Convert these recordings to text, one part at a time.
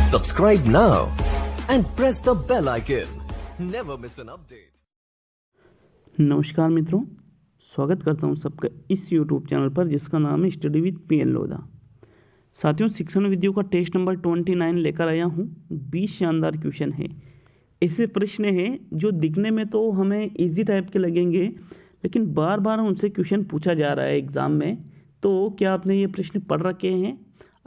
Subscribe now and press the bell icon. Never miss an update. नमस्कार मित्रों, स्वागत करता हूं सबका इस YouTube चैनल पर जिसका नाम है स्टडी विद PN लोधा। साथियों, शिक्षण विधियों का टेस्ट नंबर 29 लेकर आया हूं। 20 शानदार क्वेश्चन है। ऐसे प्रश्न हैं जो दिखने में तो हमें इजी टाइप के लगेंगे, लेकिन बार बार उनसे क्वेश्चन पूछा जा रहा है एग्ज़ाम में। तो क्या आपने ये प्रश्न पढ़ रखे हैं?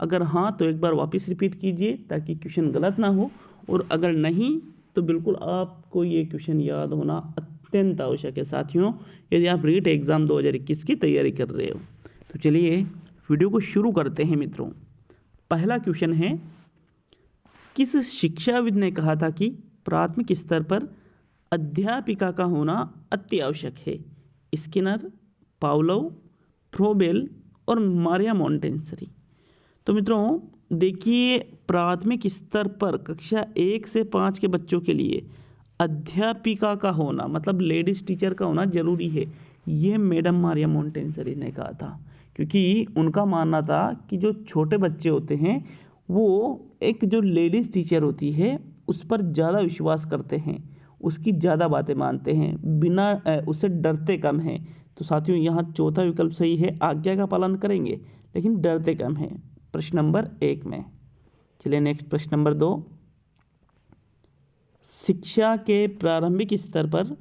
अगर हाँ तो एक बार वापस रिपीट कीजिए ताकि क्वेश्चन गलत ना हो, और अगर नहीं तो बिल्कुल आपको ये क्वेश्चन याद होना अत्यंत आवश्यक है साथियों, यदि आप रीट एग्ज़ाम 2021 की तैयारी कर रहे हो। तो चलिए वीडियो को शुरू करते हैं मित्रों। पहला क्वेश्चन है, किस शिक्षाविद ने कहा था कि प्राथमिक स्तर पर अध्यापिका का होना अति आवश्यक है? स्किनर, पावलोव, फ्रोबेल और मारिया मोंटेसरी। तो मित्रों देखिए, प्राथमिक स्तर पर कक्षा 1 से 5 के बच्चों के लिए अध्यापिका का होना मतलब लेडीज़ टीचर का होना ज़रूरी है, ये मैडम मारिया मोंटेसरी ने कहा था। क्योंकि उनका मानना था कि जो छोटे बच्चे होते हैं वो एक जो लेडीज़ टीचर होती है उस पर ज़्यादा विश्वास करते हैं, उसकी ज़्यादा बातें मानते हैं, बिना उससे डरते कम हैं। तो साथियों यहाँ चौथा विकल्प सही है, आज्ञा का पालन करेंगे लेकिन डरते कम हैं, प्रश्न नंबर 1 में। चलिए नेक्स्ट प्रश्न नंबर 2, शिक्षा के प्रारंभिक स्तर पर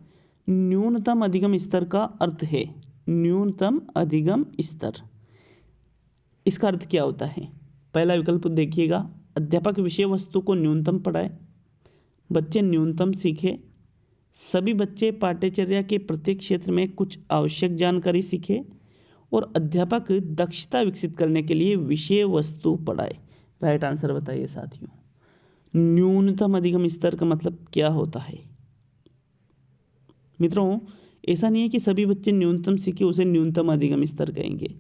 न्यूनतम अधिगम स्तर का अर्थ है? न्यूनतम अधिगम स्तर, इसका अर्थ क्या होता है? पहला विकल्प देखिएगा, अध्यापक विषय वस्तु को न्यूनतम पढ़ाए, बच्चे न्यूनतम सीखे, सभी बच्चे पाठ्यचर्या के प्रत्येक क्षेत्र में कुछ आवश्यक जानकारी सीखे, और अध्यापक दक्षता विकसित करने के लिए विषय वस्तु पढ़ाए। राइट आंसर बताइए साथियों। न्यूनतम अधिगम स्तर का मतलब क्या होता है? मित्रों ऐसा नहीं है कि सभी बच्चे न्यूनतम सीखे उसे न्यूनतम अधिगम स्तर कहेंगे।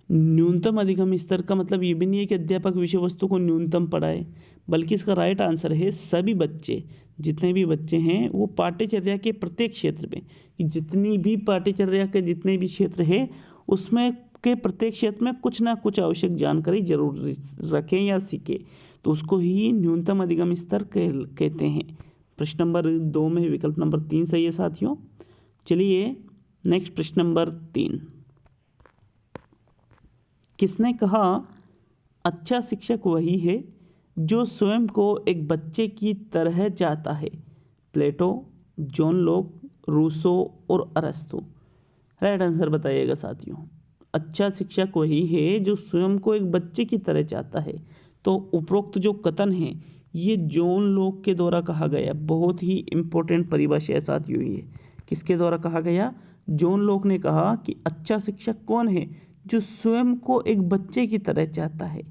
न्यूनतम अधिगम स्तर का मतलब ये भी नहीं है कि अध्यापक विषय वस्तु को न्यूनतम पढ़ाए, बल्कि इसका राइट आंसर है सभी बच्चे, जितने भी बच्चे हैं वो पाठ्यचर्या के प्रत्येक क्षेत्र में, कि जितनी भी पाठ्यचर्या के जितने भी क्षेत्र है उसमें के प्रत्येक क्षेत्र में कुछ ना कुछ आवश्यक जानकारी जरूर रखें या सीखें, तो उसको ही न्यूनतम अधिगम स्तर कहते हैं। प्रश्न नंबर 2 में विकल्प नंबर 3 सही है साथियों। चलिए नेक्स्ट प्रश्न नंबर 3, किसने कहा अच्छा शिक्षक वही है जो स्वयं को एक बच्चे की तरह चाहता है? प्लेटो, जॉन लॉक, रूसो और अरस्तु। राइट आंसर बताइएगा साथियों। अच्छा शिक्षक वही है जो स्वयं को एक बच्चे की तरह चाहता है। तो उपरोक्त जो कथन है ये जॉन लॉक के द्वारा कहा गया, बहुत ही इंपॉर्टेंट परिभाषा है साथियों। ये किसके द्वारा कहा गया? जॉन लॉक ने कहा कि अच्छा शिक्षक कौन है? जो स्वयं को एक बच्चे की तरह चाहता है।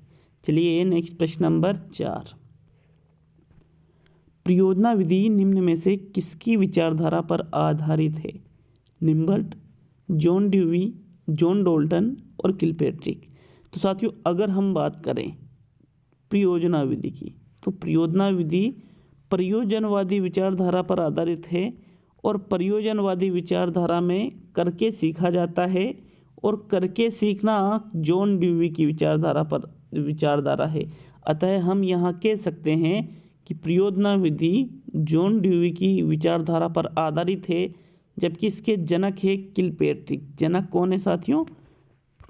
चलिए नेक्स्ट प्रश्न नंबर 4, परियोजना विधि निम्न में से किसकी विचारधारा पर आधारित है? निम्बर्ट, जॉन ड्यूवी, जॉन डोल्टन और किलपेट्रिक। तो साथियों अगर हम बात करें परियोजना विधि की, तो परियोजना विधि परियोजनवादी विचारधारा पर आधारित है, और परियोजनवादी विचारधारा में करके सीखा जाता है, और करके सीखना जॉन ड्यूवी की विचारधारा है। अतः हम यहाँ कह सकते हैं कि परियोजना विधि जॉन ड्यूवी की विचारधारा पर आधारित है, जबकि इसके जनक है किलपेट्रिक। जनक कौन है साथियों?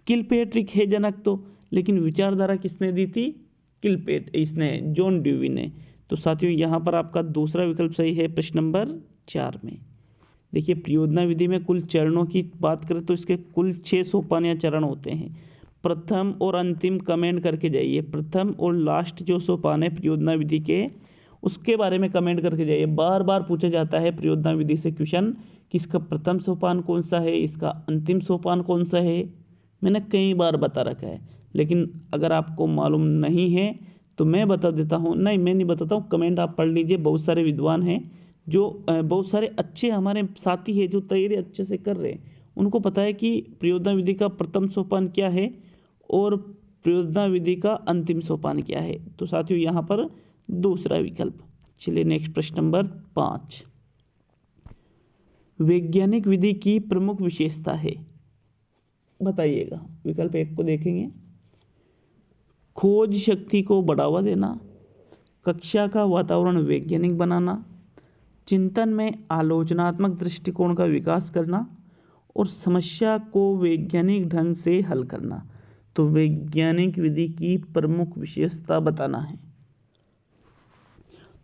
किलपेट्रिक है जनक तो, लेकिन विचारधारा किसने दी थी? इसने जॉन ड्यूवी ने। तो साथियों यहाँ पर आपका दूसरा विकल्प सही है प्रश्न नंबर 4 में। देखिए परियोजना विधि में कुल चरणों की बात करें तो इसके कुल 6 सोपान या चरण होते हैं। प्रथम और अंतिम कमेंट करके जाइए, प्रथम और लास्ट जो सोपान है परियोजना विधि के उसके बारे में कमेंट करके जाइए। बार बार पूछा जाता है परियोजना विधि से क्वेश्चन कि इसका प्रथम सोपान कौन सा है, इसका अंतिम सोपान कौन सा है। मैंने कई बार बता रखा है, लेकिन अगर आपको मालूम नहीं है तो मैं बता देता हूँ। नहीं, मैं नहीं बताता हूँ, कमेंट आप पढ़ लीजिए। बहुत सारे विद्वान हैं जो बहुत सारे अच्छे हमारे साथी हैं जो तैयारी अच्छे से कर रहे हैं, उनको पता है कि परियोजना विधि का प्रथम सोपान क्या है और परियोजना विधि का अंतिम सोपान क्या है। तो साथियों यहाँ पर दूसरा विकल्प। चलिए नेक्स्ट प्रश्न नंबर 5, वैज्ञानिक विधि की प्रमुख विशेषता है? बताइएगा। विकल्प 1 को देखेंगे, खोज शक्ति को बढ़ावा देना, कक्षा का वातावरण वैज्ञानिक बनाना, चिंतन में आलोचनात्मक दृष्टिकोण का विकास करना और समस्या को वैज्ञानिक ढंग से हल करना। तो वैज्ञानिक विधि की प्रमुख विशेषता बताना है।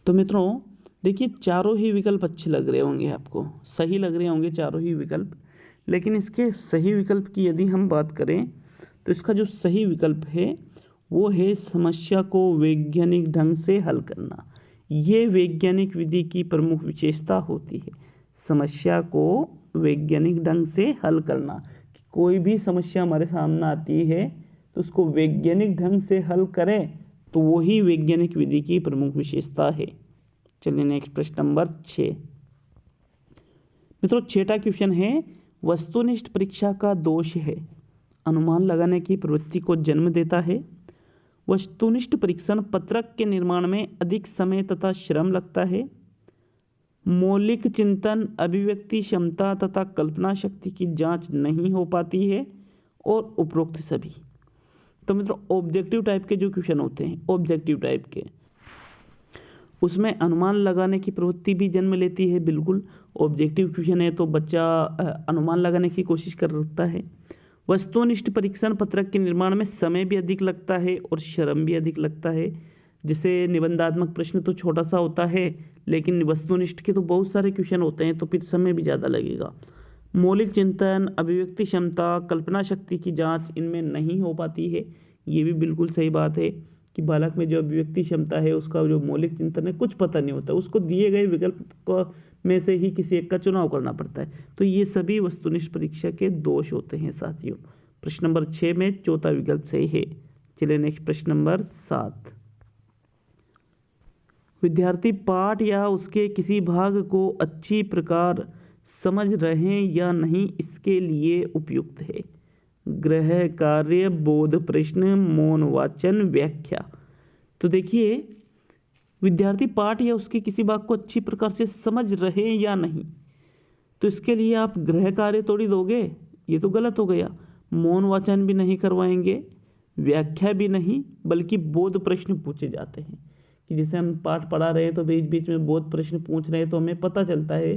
तो मित्रों देखिए, चारों ही विकल्प अच्छे लग रहे होंगे, आपको सही लग रहे होंगे चारों ही विकल्प। लेकिन इसके सही विकल्प की यदि हम बात करें तो इसका जो सही विकल्प है वो है समस्या को वैज्ञानिक ढंग से हल करना। ये वैज्ञानिक विधि की प्रमुख विशेषता होती है, समस्या को वैज्ञानिक ढंग से हल करना। कि कोई भी समस्या हमारे सामने आती है तो उसको वैज्ञानिक ढंग से हल करें, तो वही वैज्ञानिक विधि की प्रमुख विशेषता है। चलिए नेक्स्ट प्रश्न नंबर 6। मित्रों 6वां क्वेश्चन है, वस्तुनिष्ठ परीक्षा का दोष है, अनुमान लगाने की प्रवृत्ति को जन्म देता है। वस्तुनिष्ठ परीक्षण पत्रक के निर्माण में अधिक समय तथा श्रम लगता है। मौलिक चिंतन, अभिव्यक्ति क्षमता तथा कल्पना शक्ति की जांच नहीं हो पाती है और उपरोक्त सभी। तो मित्रों ऑब्जेक्टिव टाइप के जो क्वेश्चन होते हैं, ऑब्जेक्टिव टाइप के, उसमें अनुमान लगाने की प्रवृत्ति भी जन्म लेती है। बिल्कुल ऑब्जेक्टिव क्वेश्चन है तो बच्चा अनुमान लगाने की कोशिश करता है। वस्तुनिष्ठ परीक्षण पत्रक के निर्माण में समय भी अधिक लगता है और श्रम भी अधिक लगता है। जैसे निबंधात्मक प्रश्न तो छोटा सा होता है, लेकिन वस्तुनिष्ठ के तो बहुत सारे क्वेश्चन होते हैं, तो फिर समय भी ज़्यादा लगेगा। मौलिक चिंतन, अभिव्यक्ति क्षमता, कल्पना शक्ति की जांच इनमें नहीं हो पाती है। ये भी बिल्कुल सही बात है कि बालक में जो अभिव्यक्ति क्षमता है, उसका जो मौलिक चिंतन है, कुछ पता नहीं होता, उसको दिए गए विकल्प को में से ही किसी एक का चुनाव करना पड़ता है। तो ये सभी वस्तुनिष्ठ परीक्षा के दोष होते हैं साथियों। प्रश्न नंबर 6 में चौथा विकल्प सही है। चलिए नेक्स्ट प्रश्न नंबर 7। विद्यार्थी पाठ या उसके किसी भाग को अच्छी प्रकार समझ रहे हैं या नहीं, इसके लिए उपयुक्त है। गृह कार्य, बोध प्रश्न, मौन वाचन, व्याख्या। तो देखिए, विद्यार्थी पाठ या उसके किसी भाग को अच्छी प्रकार से समझ रहे हैं या नहीं, तो इसके लिए आप गृह कार्य थोड़ी दोगे, ये तो गलत हो गया। मौन वाचन भी नहीं करवाएंगे, व्याख्या भी नहीं, बल्कि बोध प्रश्न पूछे जाते हैं। कि जैसे हम पाठ पढ़ा रहे हैं तो बीच बीच में बोध प्रश्न पूछ रहे हैं, तो हमें पता चलता है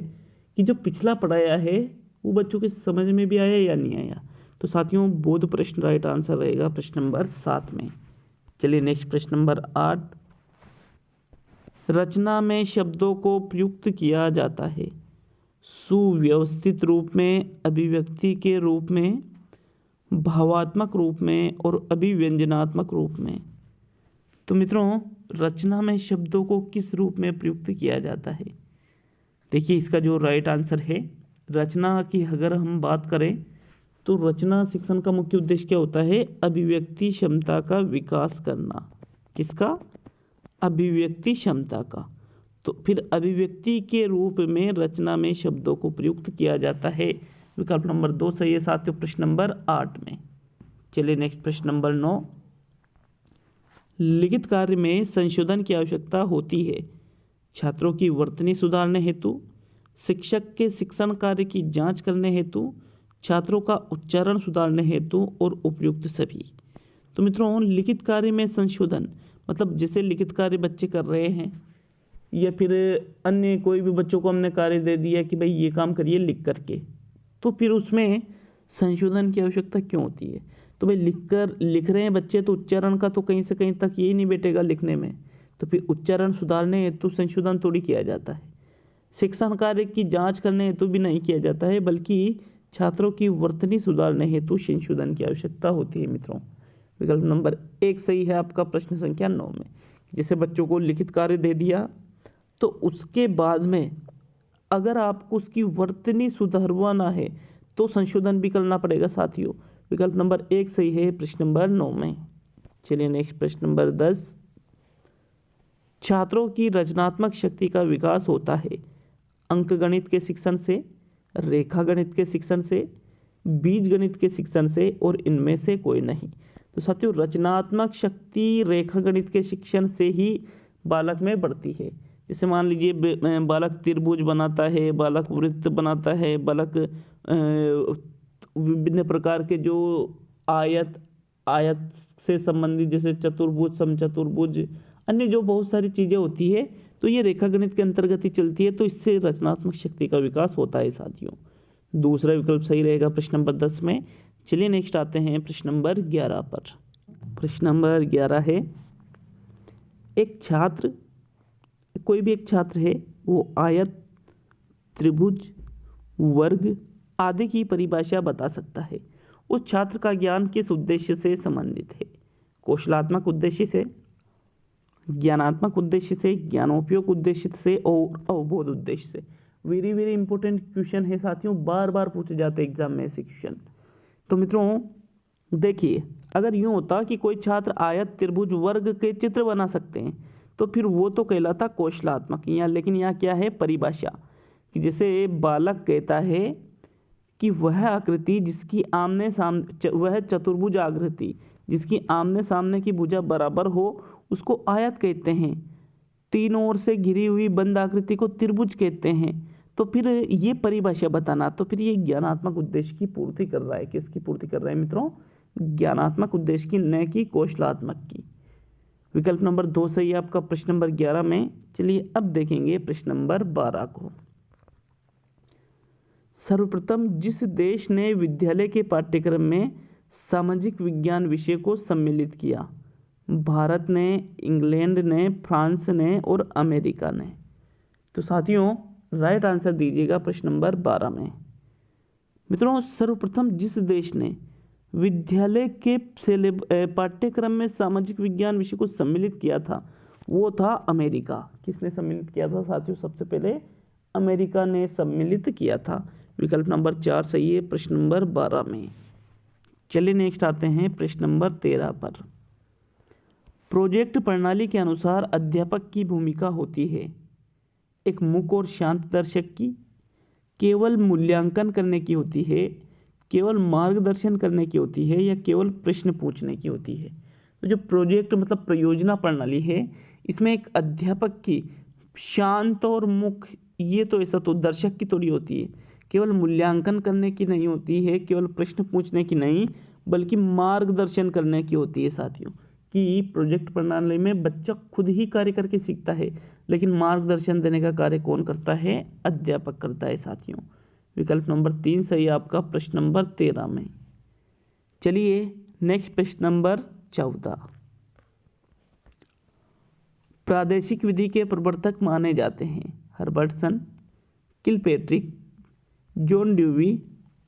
कि जो पिछला पढ़ाया है वो बच्चों के समझ में भी आया या नहीं आया। तो साथियों बोध प्रश्न राइट आंसर रहेगा प्रश्न नंबर 7 में। चलिए नेक्स्ट प्रश्न नंबर 8। रचना में शब्दों को प्रयुक्त किया जाता है सुव्यवस्थित रूप में, अभिव्यक्ति के रूप में, भावात्मक रूप में और अभिव्यंजनात्मक रूप में। तो मित्रों रचना में शब्दों को किस रूप में प्रयुक्त किया जाता है? देखिए इसका जो राइट आंसर है, रचना की अगर हम बात करें तो रचना शिक्षण का मुख्य उद्देश्य क्या होता है? अभिव्यक्ति क्षमता का विकास करना। किसका? अभिव्यक्ति क्षमता का। तो फिर अभिव्यक्ति के रूप में रचना में शब्दों को प्रयुक्त किया जाता है। विकल्प नंबर 2 सही है साथियों प्रश्न नंबर 8 में। चलिए नेक्स्ट प्रश्न नंबर 9। लिखित कार्य में संशोधन की आवश्यकता होती है छात्रों की वर्तनी सुधारने हेतु, शिक्षक के शिक्षण कार्य की जांच करने हेतु, छात्रों का उच्चारण सुधारने हेतु और उपयुक्त सभी। तो मित्रों लिखित कार्य में संशोधन मतलब जैसे लिखित कार्य बच्चे कर रहे हैं या फिर अन्य कोई भी बच्चों को हमने कार्य दे दिया कि भाई ये काम करिए लिख करके, तो फिर उसमें संशोधन की आवश्यकता क्यों होती है? तो भाई लिख रहे हैं बच्चे तो उच्चारण का तो कहीं से कहीं तक यही नहीं बैठेगा लिखने में, तो फिर उच्चारण सुधारने हेतु संशोधन थोड़ी किया जाता है। शिक्षण कार्य की जांच करने हेतु भी नहीं किया जाता है, बल्कि छात्रों की वर्तनी सुधारने हेतु संशोधन की आवश्यकता होती है। मित्रों विकल्प नंबर 1 सही है आपका प्रश्न संख्या 9 में। जैसे बच्चों को लिखित कार्य दे दिया तो उसके बाद में अगर आपको उसकी वर्तनी सुधारवाना है तो संशोधन भी करना पड़ेगा साथियों। विकल्प नंबर 1 सही है प्रश्न नंबर 9 में। चलिए नेक्स्ट प्रश्न नंबर 10। छात्रों की रचनात्मक शक्ति का विकास होता है अंक गणित के शिक्षण से, रेखा गणित के शिक्षण से, बीज गणित के शिक्षण से और इनमें से कोई नहीं। तो साथियों रचनात्मक शक्ति रेखा गणित के शिक्षण से ही बालक में बढ़ती है। जैसे मान लीजिए बालक त्रिभुज बनाता है, बालक वृत्त बनाता है, बालक विभिन्न प्रकार के जो आयत से संबंधित जैसे चतुर्भुज, समचतुर्भुज अन्य जो बहुत सारी चीज़ें होती है तो ये रेखागणित के अंतर्गत ही चलती है, तो इससे रचनात्मक शक्ति का विकास होता है साथियों। दूसरा विकल्प सही रहेगा प्रश्न नंबर 10 में। चलिए नेक्स्ट आते हैं प्रश्न नंबर 11 पर। प्रश्न नंबर 11 है, एक छात्र, कोई भी एक छात्र है, वो आयत, त्रिभुज, वर्ग आदि की परिभाषा बता सकता है। उस छात्र का ज्ञान किस उद्देश्य से संबंधित है? कौशलात्मक उद्देश्य से, ज्ञानात्मक उद्देश्य से, ज्ञानोपयोग उद्देश्य से और अवबोध उद्देश्य से। वेरी वेरी इंपॉर्टेंट क्वेश्चन है साथियों, बार बार पूछे जाते हैं एग्जाम में ऐसे क्वेश्चन। तो मित्रों देखिए, अगर यूं होता कि कोई छात्र आयत, त्रिभुज, वर्ग के चित्र बना सकते हैं तो फिर वो तो कहलाता कौशलात्मक। यहाँ लेकिन यहाँ क्या है, परिभाषा, कि जैसे बालक कहता है कि वह आकृति जिसकी आमने सामने, वह चतुर्भुज आकृति जिसकी आमने सामने की भुजा बराबर हो उसको आयत कहते हैं, तीनों ओर से घिरी हुई बंद आकृति को त्रिभुज कहते हैं। तो फिर ये परिभाषा बताना, तो फिर ये ज्ञानात्मक उद्देश्य की पूर्ति कर रहा है। किसकी पूर्ति कर रहा है मित्रों? ज्ञानात्मक उद्देश्य की, न कि कौशलात्मक की। विकल्प नंबर 2 सही है आपका प्रश्न नंबर 11 में। चलिए अब देखेंगे प्रश्न नंबर 12 को। सर्वप्रथम जिस देश ने विद्यालय के पाठ्यक्रम में सामाजिक विज्ञान विषय को सम्मिलित किया? भारत ने, इंग्लैंड ने, फ्रांस ने और अमेरिका ने। तो साथियों राइट आंसर दीजिएगा प्रश्न नंबर 12 में। मित्रों सर्वप्रथम जिस देश ने विद्यालय के पाठ्यक्रम में सामाजिक विज्ञान विषय को सम्मिलित किया था वो था अमेरिका। किसने सम्मिलित किया था साथियों? सबसे पहले अमेरिका ने सम्मिलित किया था। विकल्प नंबर 4 सही है प्रश्न नंबर 12 में। चलिए नेक्स्ट आते हैं प्रश्न नंबर 13 पर। प्रोजेक्ट प्रणाली के अनुसार अध्यापक की भूमिका होती है एक मूक और शांत दर्शक की, केवल मूल्यांकन करने की होती है, केवल मार्गदर्शन करने की होती है, या केवल प्रश्न पूछने की होती है? तो जो प्रोजेक्ट मतलब परियोजना प्रणाली है, इसमें एक अध्यापक की शांत और मूक, ये तो ऐसा तो दर्शक की थोड़ी होती है, केवल मूल्यांकन करने की नहीं होती है, केवल प्रश्न पूछने की नहीं बल्कि मार्गदर्शन करने की होती है साथियों। कि प्रोजेक्ट प्रणाली में बच्चा खुद ही कार्य करके सीखता है, लेकिन मार्गदर्शन देने का कार्य कौन करता है? अध्यापक करता है साथियों। विकल्प नंबर 3 सही आपका प्रश्न नंबर 13 में। चलिए नेक्स्ट प्रश्न नंबर 14। प्रादेशिक विधि के प्रवर्तक माने जाते हैं हर्बर्टसन, किलपेट्रिक, जॉन ड्यूवी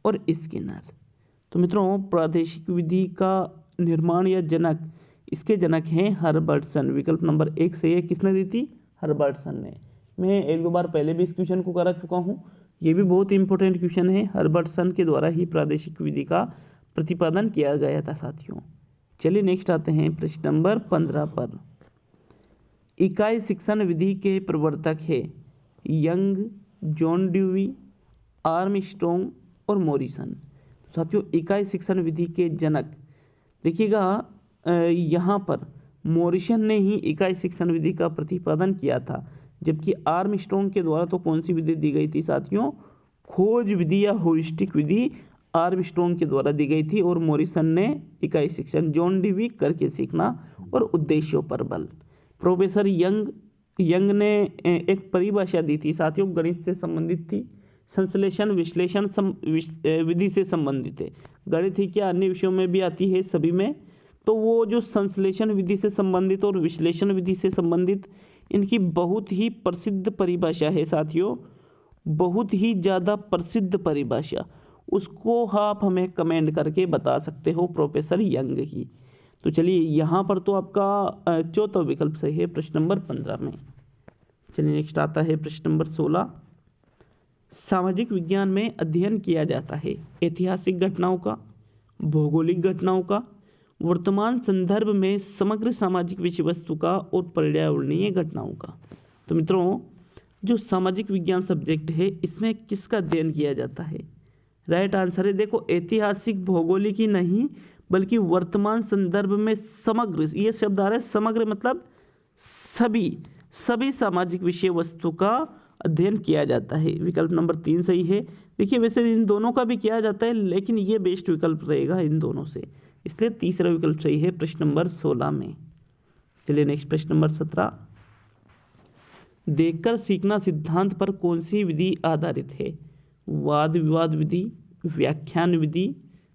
और स्किनर। तो मित्रों प्रादेशिक विधि का निर्माण या जनक, इसके जनक हैं हर्बर्टसन। विकल्प नंबर 1 सही है। किसने दी थी? हर्बर्टसन ने। मैं 1-2 बार पहले भी इस क्वेश्चन को करा चुका हूँ, ये भी बहुत इंपॉर्टेंट क्वेश्चन है। हर्बर्टसन के द्वारा ही प्रादेशिक विधि का प्रतिपादन किया गया था साथियों। चलिए नेक्स्ट आते हैं प्रश्न नंबर 15 पर। इकाई शिक्षण विधि के प्रवर्तक है यंग, जॉन ड्यूवी, आर्मस्ट्रॉन्ग और मॉरिसन। साथियों इकाई शिक्षण विधि के जनक देखिएगा, यहाँ पर मॉरिसन ने ही इकाई शिक्षण विधि का प्रतिपादन किया था, जबकि आर्मस्ट्रॉन्ग के द्वारा तो कौन सी विधि दी गई थी साथियों? खोज विधि या होलिस्टिक विधि आर्मस्ट्रॉन्ग के द्वारा दी गई थी, और मॉरिसन ने इकाई शिक्षण, जॉन ड्यूवी करके सीखना और उद्देश्यों पर बल। प्रोफेसर यंग ने एक परिभाषा दी थी साथियों, गणित से संबंधित थी, संश्लेषण विश्लेषण विधि से संबंधित है। गणित ही क्या अन्य विषयों में भी आती है सभी में। तो वो जो संश्लेषण विधि से संबंधित और विश्लेषण विधि से संबंधित, इनकी बहुत ही प्रसिद्ध परिभाषा है साथियों, बहुत ही ज़्यादा प्रसिद्ध परिभाषा। उसको आप हमें कमेंट करके बता सकते हो प्रोफेसर यंग की। तो चलिए यहाँ पर तो आपका चौथा विकल्प सही है प्रश्न नंबर 15 में। चलिए नेक्स्ट आता है प्रश्न नंबर 16। सामाजिक विज्ञान में अध्ययन किया जाता है ऐतिहासिक घटनाओं का, भौगोलिक घटनाओं का, वर्तमान संदर्भ में समग्र सामाजिक विषय वस्तु का और पर्यावरणीय घटनाओं का। तो मित्रों जो सामाजिक विज्ञान सब्जेक्ट है इसमें किसका अध्ययन किया जाता है? राइट आंसर है देखो ऐतिहासिक, भौगोलिक ही नहीं बल्कि वर्तमान संदर्भ में समग्र, ये शब्द आ रहा है समग्र मतलब सभी सामाजिक विषय वस्तु का अध्ययन किया जाता है। विकल्प नंबर 3 सही है। देखिए वैसे इन दोनों का भी किया जाता है लेकिन ये बेस्ट विकल्प रहेगा इन दोनों से, इसलिए तीसरा विकल्प सही है प्रश्न नंबर 16 में। चलिए नेक्स्ट प्रश्न नंबर 17, देखकर सीखना सिद्धांत पर कौन सी विधि आधारित है? वाद विवाद विधि, व्याख्यान विधि,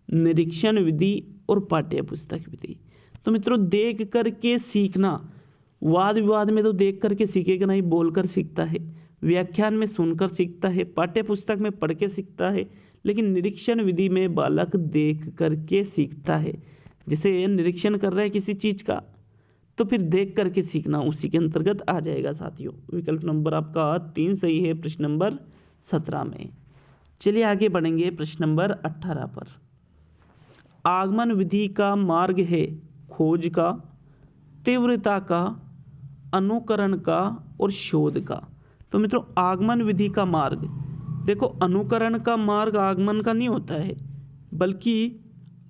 निरीक्षण विधि और पाठ्य पुस्तक विधि। तो मित्रों देख करके सीखना, वाद विवाद में तो देख करके सीखेगा नहीं, बोलकर सीखता है, व्याख्यान में सुनकर सीखता है, पाठ्य पुस्तक में पढ़ के सीखता है, लेकिन निरीक्षण विधि में बालक देख करके सीखता है। जैसे निरीक्षण कर रहा है किसी चीज़ का तो फिर देख करके सीखना उसी के अंतर्गत आ जाएगा साथियों। विकल्प नंबर आपका 3 सही है प्रश्न नंबर 17 में। चलिए आगे बढ़ेंगे प्रश्न नंबर 18 पर। आगमन विधि का मार्ग है खोज का, तीव्रता का, अनुकरण का और शोध का। तो मित्रों आगमन विधि का मार्ग, देखो अनुकरण का मार्ग आगमन का नहीं होता है, बल्कि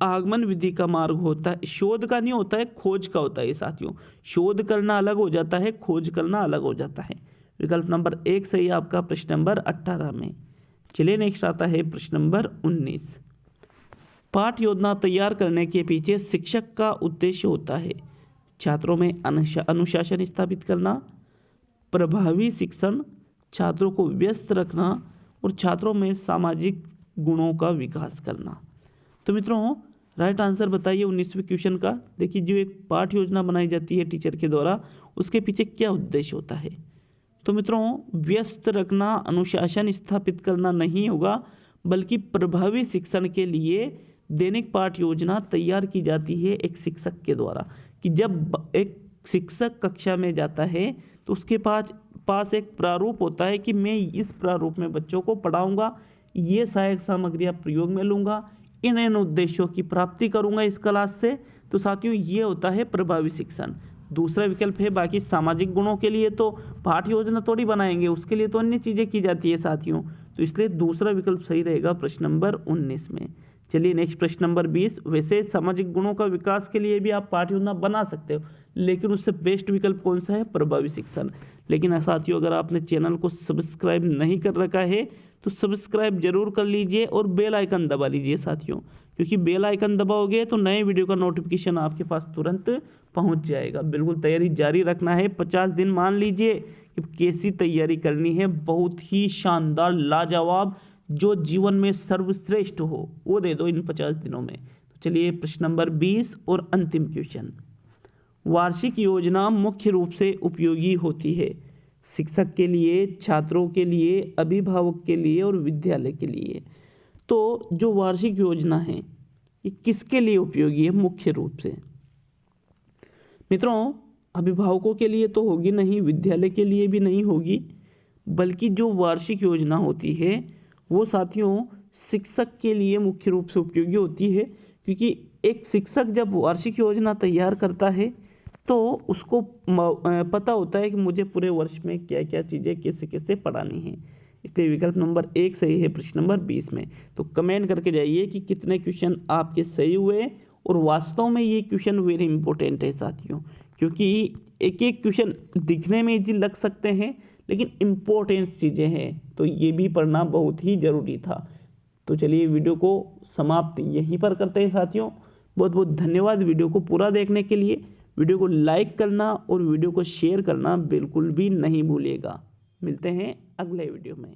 आगमन विधि का मार्ग होता है, शोध का नहीं होता है, खोज का होता है साथियों। शोध करना अलग हो जाता है, खोज करना अलग हो जाता है। विकल्प नंबर 1 सही है आपका प्रश्न नंबर 18 में। चलिए नेक्स्ट आता है प्रश्न नंबर 19। पाठ योजना तैयार करने के पीछे शिक्षक का उद्देश्य होता है छात्रों में अनुशासन स्थापित करना, प्रभावी शिक्षण, छात्रों को व्यस्त रखना और छात्रों में सामाजिक गुणों का विकास करना। तो मित्रों राइट आंसर बताइए 19वें क्वेश्चन का। देखिए जो एक पाठ योजना बनाई जाती है टीचर के द्वारा, उसके पीछे क्या उद्देश्य होता है? तो मित्रों व्यस्त रखना, अनुशासन स्थापित करना नहीं होगा, बल्कि प्रभावी शिक्षण के लिए दैनिक पाठ योजना तैयार की जाती है एक शिक्षक के द्वारा। कि जब एक शिक्षक कक्षा में जाता है तो उसके पास एक प्रारूप होता है कि मैं इस प्रारूप में बच्चों को पढ़ाऊंगा, ये सहायक सामग्रियाँ प्रयोग में लूँगा, इन उद्देश्यों की प्राप्ति करूंगा इस क्लास से। तो साथियों ये होता है प्रभावी शिक्षण। दूसरा विकल्प है बाकी सामाजिक गुणों के लिए तो पाठ योजना थोड़ी बनाएंगे, उसके लिए तो अन्य चीज़ें की जाती है साथियों। तो इसलिए दूसरा विकल्प सही रहेगा प्रश्न नंबर 19 में। चलिए नेक्स्ट प्रश्न नंबर 20। वैसे सामाजिक गुणों का विकास के लिए भी आप पाठ योजना बना सकते हो, लेकिन उससे बेस्ट विकल्प कौन सा है? प्रभावी शिक्षण। लेकिन साथियों अगर आपने चैनल को सब्सक्राइब नहीं कर रखा है तो सब्सक्राइब जरूर कर लीजिए और बेल आइकन दबा लीजिए साथियों, क्योंकि बेल आइकन दबाओगे तो नए वीडियो का नोटिफिकेशन आपके पास तुरंत पहुंच जाएगा। बिल्कुल तैयारी जारी रखना है। 50 दिन मान लीजिए कि कैसी तैयारी करनी है, बहुत ही शानदार लाजवाब, जो जीवन में सर्वश्रेष्ठ हो वो दे दो इन 50 दिनों में। तो चलिए प्रश्न नंबर 20 और अंतिम क्वेश्चन। वार्षिक योजना मुख्य रूप से उपयोगी होती है शिक्षक के लिए, छात्रों के लिए, अभिभावक के लिए और विद्यालय के लिए। तो जो वार्षिक योजना है ये किसके लिए उपयोगी है मुख्य रूप से? मित्रों अभिभावकों के लिए तो होगी नहीं, विद्यालय के लिए भी नहीं होगी, बल्कि जो वार्षिक योजना होती है वो साथियों शिक्षक के लिए मुख्य रूप से उपयोगी होती है। क्योंकि एक शिक्षक जब वार्षिक योजना तैयार करता है तो उसको पता होता है कि मुझे पूरे वर्ष में क्या क्या चीज़ें कैसे कैसे पढ़ानी है। इसलिए विकल्प नंबर 1 सही है प्रश्न नंबर 20 में। तो कमेंट करके जाइए कि कितने क्वेश्चन आपके सही हुए। और वास्तव में ये क्वेश्चन वेरी इंपॉर्टेंट है साथियों, क्योंकि एक एक क्वेश्चन दिखने में इजी लग सकते हैं लेकिन इम्पोर्टेंट चीज़ें हैं, तो ये भी पढ़ना बहुत ही ज़रूरी था। तो चलिए वीडियो को समाप्त यहीं पर करते हैं साथियों। बहुत बहुत धन्यवाद वीडियो को पूरा देखने के लिए। वीडियो को लाइक करना और वीडियो को शेयर करना बिल्कुल भी नहीं भूलिएगा। मिलते हैं अगले वीडियो में।